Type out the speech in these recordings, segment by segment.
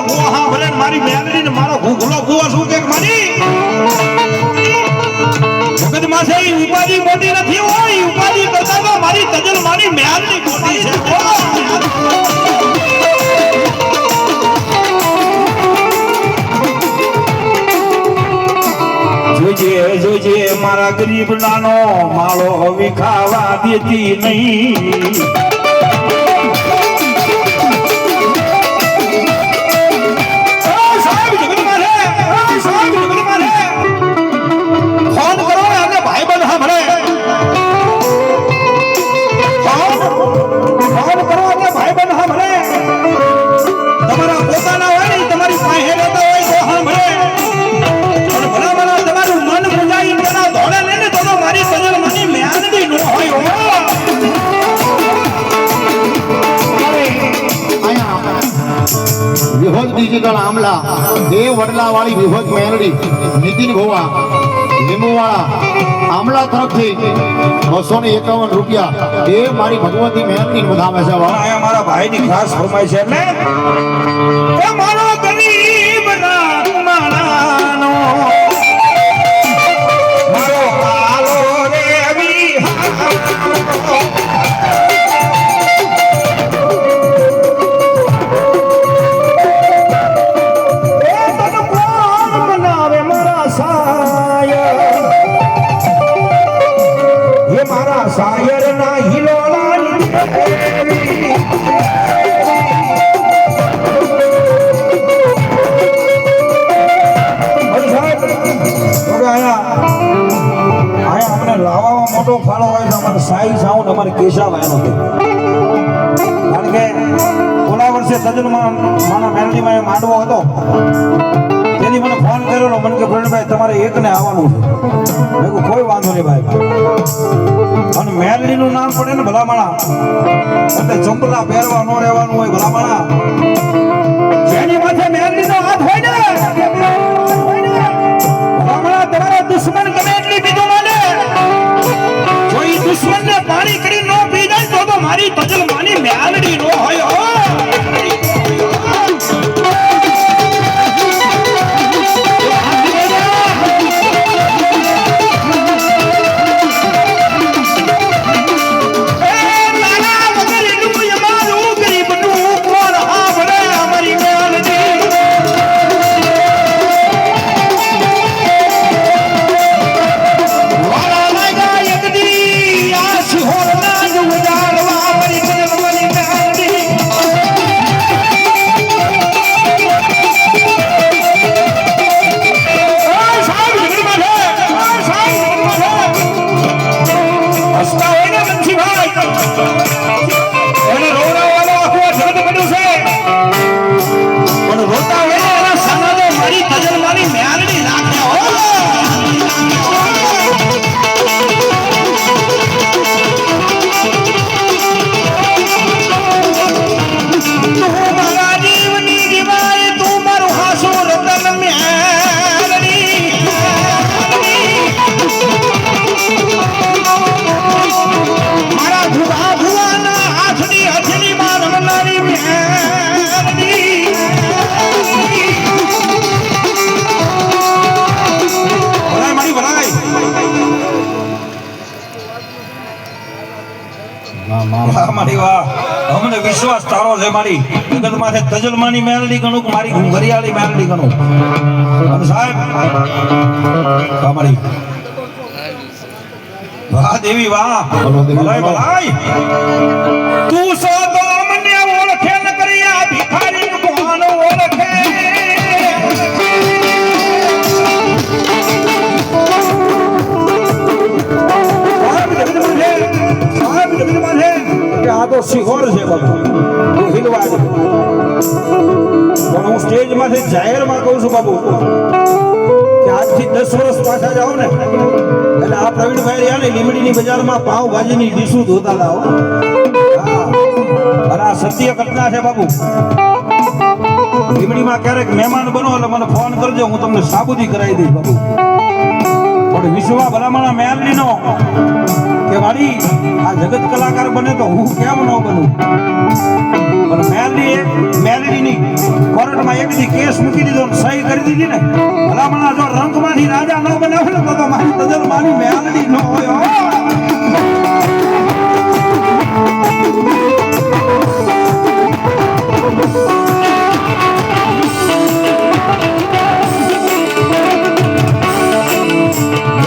ભૂવા હા ભલે મારી મેલડી ને મારો ઘૂઘલો ભૂવા શું કે મારી જગત માં છે ઉપાધિ મોટી નથી હોય ઉપાધિ કરતા તો મારી તજલ મારી મેલડી મોટી છે જોજે મારા ગરીબ નાનો માળો હવે ખાવા દેતી નહીં વિહોદ ડિજિટલ આમલા દેવ વડલા વાળી વિહોદ મેલડી નીતિન ભોવા લીંબુવાળા આમલા તરફથી 251 રૂપિયા એ મારી ભગવતી મેલડી વધાવે છે મારા ભાઈની ખાસ ફરમાઈ છે એટલે મારો ગરીબ મારો કાલો રે સાયર ના હિલોલા આપણે લાવવામાં મોટો ફાળો હોય તો અમારે સાઈ સાઉન્ડ અમારે કેશવ આવ્યો કારણ કે ઓલા વર્ષે તજનમાં મારા મેલડીમાં એ માંડવો હતો તેની મને ફોન કરેલો મને કે પ્રવીણભાઈ તમારે એકને આવવાનું છે મેં કોઈ વાંધો નહીં ભાઈ અને મેલડીનું નામ પડે ને ભલામણા એટલે ચંપલા પહેરવા ન રહેવાનું હોય ભલામણા જેની માથે મેલડીનો હાથ હોય ને ભલામણા તમારા દુશ્મન ગમે એટલી બીજો માને જો એ દુશ્મનને પાણી કરી ન પી જાય તો મારી તજલ માની મેલડી નો હોય અમને વિશ્વાસ તારો છે મારી જગત માથે તજલમાની મેલડી ગણું મારી ઘરિયાળી મેલડી ગણું અને સાહેબ મારી વાહ દેવી વાહ ભલાઈ ભલાઈ તું સો તો મને ઓળખે ન કર્યા ભિખારી ભગવાન ઓળખે આ તો શિહોર છે બધું હિલવા દે પણ હું સ્ટેજ માંથી જાહેરમાં કહું છું બાબુ કે આજથી 10 વર્ષ પાછા જાઓ ને એટલે આ પ્રવીણભાઈ રહ્યા ને લીમડીની બજારમાં પાવભાજીની ડીશું ધોતા હતા અને આ સત્ય ઘટના છે બાબુ લીમડીમાં ક્યારેક મહેમાન બનો એટલે મને ફોન કરજો હું તમને સાબુદી કરાવી દઈશ બાબુ પણ વિશ્વા ભલામણા મેલડીનો કે વાળી આ જગત કલાકાર બને તો હું કેમ ન બનું. પણ મેલડીની કોર્ટમાં એક દી કેસ મૂકી દીધો ને સહી કરી દીધી ને ભલામણા જો રંગમાંથી રાજા ન બનાવે ને તો મારી નજર મારી મેલડી ન હોય હો.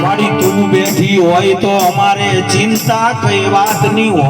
વાળી તું બેઠી હોય તો અમારે ચિંતા કઈ વાતની હોય.